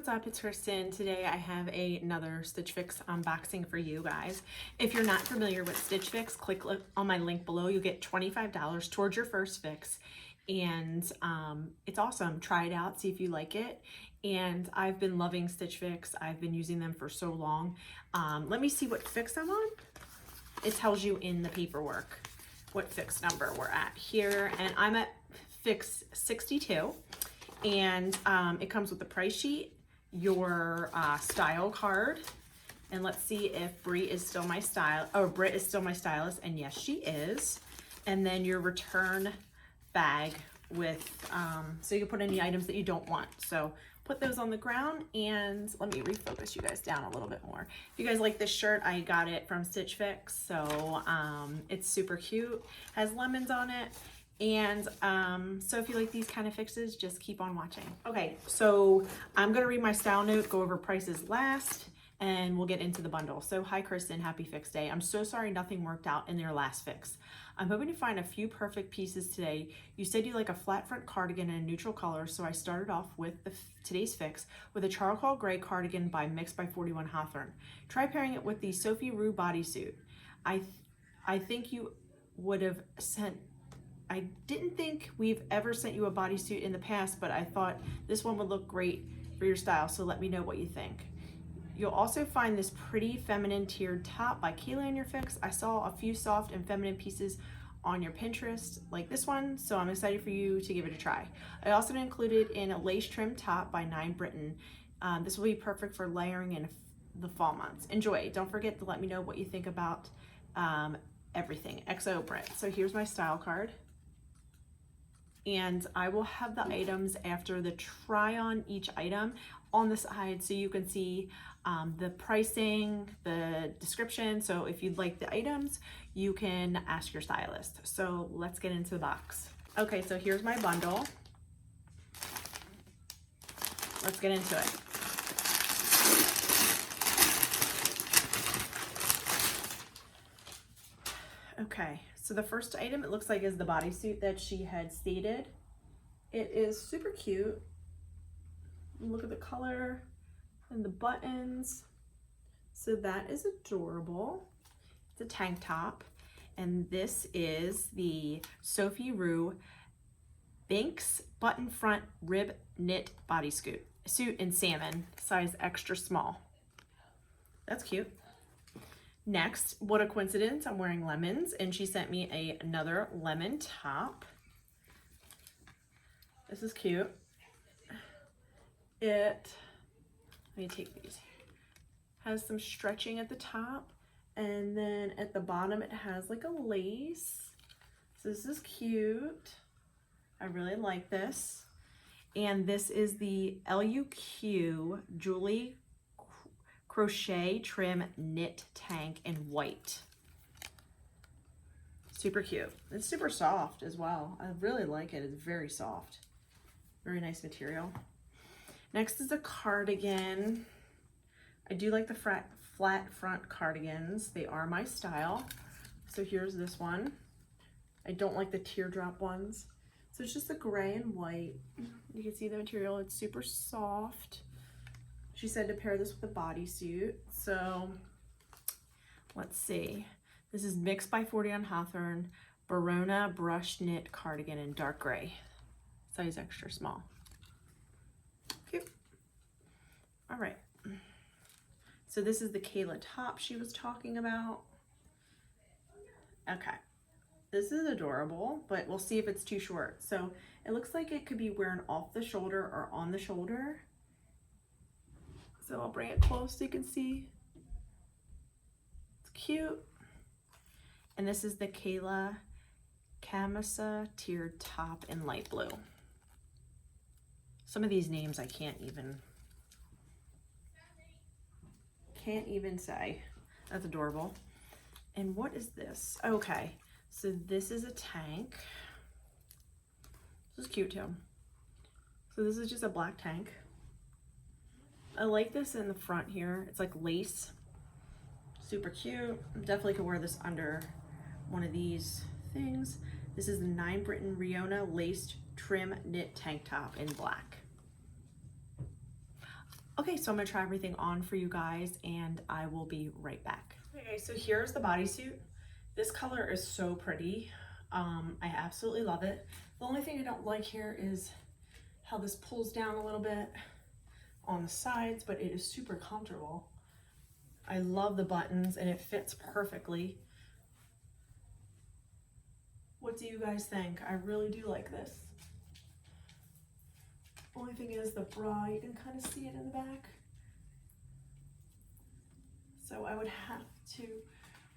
what's up? It's Kristen. Today I have another StitchFix unboxing for you guys. If you're not familiar with StitchFix, click on my link below. You'll get $25 towards your first fix. And it's awesome. Try it out, see if you like it. And I've been loving StitchFix. I've been using them for so long. Let me see what fix I'm on. It tells you in the paperwork what fix number we're at here. And I'm at fix 62. And it comes with the price sheet, your style card, and let's see if Britt is still my stylist, and yes, she is. And then your return bag with, so you can put any items that you don't want. So put those on the ground, and let me refocus you guys down a little bit more. If you guys like this shirt, I got it from StitchFix, so it's super cute, has lemons on it. And so if you like these kind of fixes, just keep on watching. Okay, so I'm gonna read my style note, go over prices last, and we'll get into the bundle. So hi Kristen, happy fix day. I'm so sorry nothing worked out in their last fix. I'm hoping to find a few perfect pieces today. You said you like a flat front cardigan in a neutral color, so I started off with today's fix with a charcoal gray cardigan by Mix by 41 Hawthorne. Try pairing it with the Sophie Rue bodysuit. I think you would have sent, I didn't think we've ever sent you a bodysuit in the past, but I thought this one would look great for your style, so let me know what you think. You'll also find this pretty feminine tiered top by Kayla in your fix. I saw a few soft and feminine pieces on your Pinterest like this one, so I'm excited for you to give it a try. I also included in a lace trim top by 9 Britain. This will be perfect for layering in the fall months. Enjoy. Don't forget to let me know what you think about everything. XO Britt. So here's my style card. And I will have the items after the try on each item on the side so you can see the pricing, the description. So if you'd like the items, you can ask your stylist. So let's get into the box. Okay, so here's my bundle. Let's get into it. Okay, so the first item it looks like is the bodysuit that she had stated. It is super cute. Look at the color and the buttons. So that is adorable. It's a tank top. And this is the Sophie Rue Binks button front rib knit bodysuit in salmon, size extra small. That's cute. Next, what a coincidence, I'm wearing lemons, and she sent me another lemon top. This is cute. Let me take these. Has some stretching at the top, and then at the bottom it has like a lace. So this is cute. I really like this. And this is the LUQ Julie crochet trim knit tank in white. Super cute. It's super soft as well. I really like it. It's very soft. Very nice material. Next is a cardigan. I do like the flat front cardigans. They are my style. So here's this one. I don't like the teardrop ones. So it's just a gray and white. You can see the material. It's super soft. She said to pair this with a bodysuit. So let's see. This is Mix by 41 Hawthorne Verona brush knit cardigan in dark gray. Size extra small. Cute. All right. So this is the Kayla top she was talking about. Okay. This is adorable, but we'll see if it's too short. So it looks like it could be worn off the shoulder or on the shoulder. So I'll bring it close so you can see. It's cute. And this is the Kayla Camisa tiered top in light blue. Some of these names I can't even say. That's adorable. And what is this? Okay, so this is a tank. This is cute too. So this is just a black tank. I like this in the front here. It's like lace. Super cute. Definitely could wear this under one of these things. This is the 9 Britain Riona laced trim knit tank top in black. Okay, so I'm gonna try everything on for you guys and I will be right back. Okay, so here's the bodysuit. This color is so pretty. I absolutely love it. The only thing I don't like here is how this pulls down a little bit on the sides, but it is super comfortable. I love the buttons and it fits perfectly. What do you guys think? I really do like this. Only thing is the bra, you can kind of see it in the back. So I would have to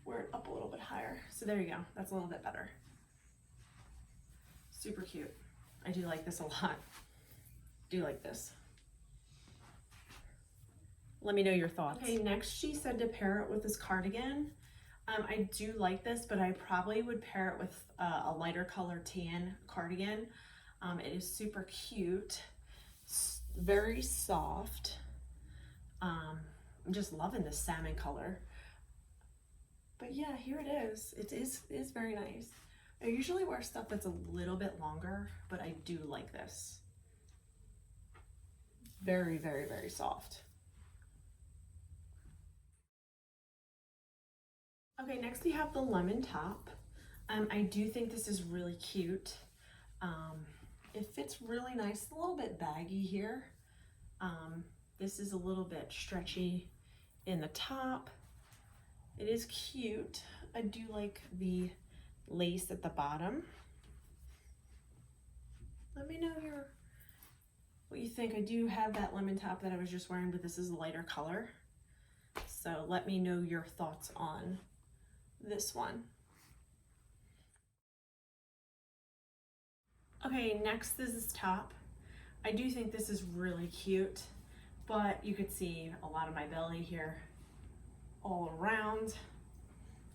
wear it up a little bit higher. So there you go, that's a little bit better. Super cute. I do like this a lot. Do like this. Let me know your thoughts. Okay, next she said to pair it with this cardigan. I do like this, but I probably would pair it with a lighter color tan cardigan. It is super cute, it's very soft. I'm just loving this salmon color. But yeah, here it is. It is very nice. I usually wear stuff that's a little bit longer, but I do like this. Very, very, very soft. Okay, next we have the lemon top. I do think this is really cute. It fits really nice, a little bit baggy here. This is a little bit stretchy in the top. It is cute. I do like the lace at the bottom. Let me know what you think. I do have that lemon top that I was just wearing, but this is a lighter color. So let me know your thoughts on this one. Okay, next is this top. I do think this is really cute, but you could see a lot of my belly here all around.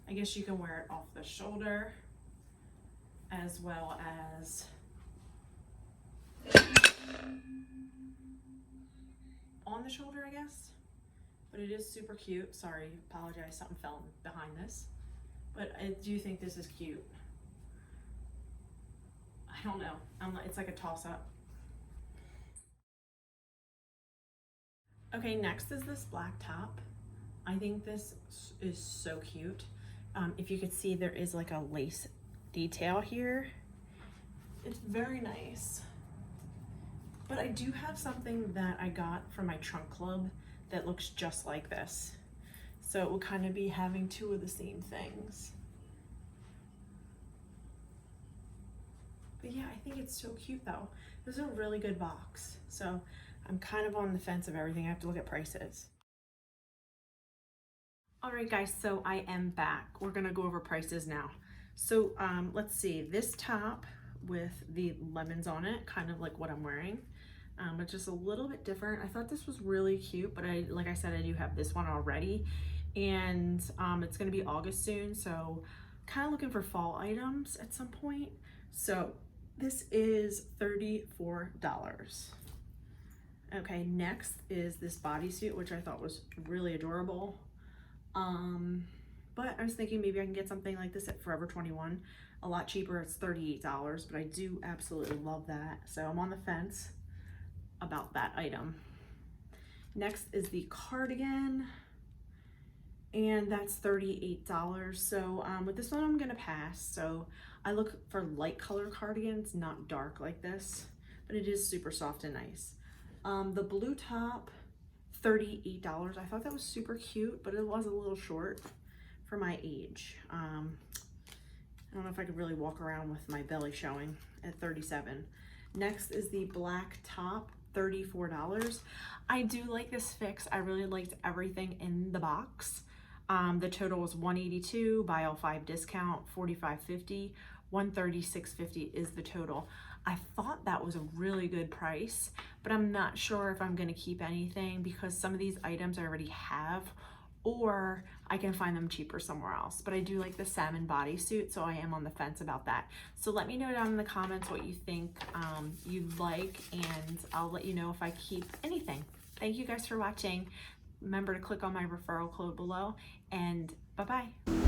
I guess you can wear it off the shoulder as well as on the shoulder, I guess. But it is super cute. Sorry, apologize, something fell behind this. But I do think this is cute. I don't know, it's like a toss-up. Okay, next is this black top. I think this is so cute. If you could see, there is like a lace detail here. It's very nice. But I do have something that I got from my trunk club that looks just like this. So it will kind of be having two of the same things. But yeah, I think it's so cute though. This is a really good box. So I'm kind of on the fence of everything. I have to look at prices. All right guys, so I am back. We're gonna go over prices now. So let's see, this top with the lemons on it, kind of like what I'm wearing, but just a little bit different. I thought this was really cute, but like I said, I do have this one already, and it's gonna be August soon, so kind of looking for fall items at some point. So this is $34. Okay, next is this bodysuit, which I thought was really adorable. But I was thinking maybe I can get something like this at Forever 21. A lot cheaper, it's $38, but I do absolutely love that. So I'm on the fence about that item. Next is the cardigan, and that's $38. So with this one, I'm gonna pass. So I look for light color cardigans, not dark like this, but it is super soft and nice. The blue top, $38. I thought that was super cute, but it was a little short for my age. I don't know if I could really walk around with my belly showing at 37. Next is the black top, $34. I do like this fix. I really liked everything in the box. The total was $182, buy all 5 discount, $45.50, $136.50 is the total. I thought that was a really good price, but I'm not sure if I'm gonna keep anything because some of these items I already have, or I can find them cheaper somewhere else. But I do like the salmon bodysuit, so I am on the fence about that. So let me know down in the comments what you think you'd like, and I'll let you know if I keep anything. Thank you guys for watching. Remember to click on my referral code below, and bye-bye.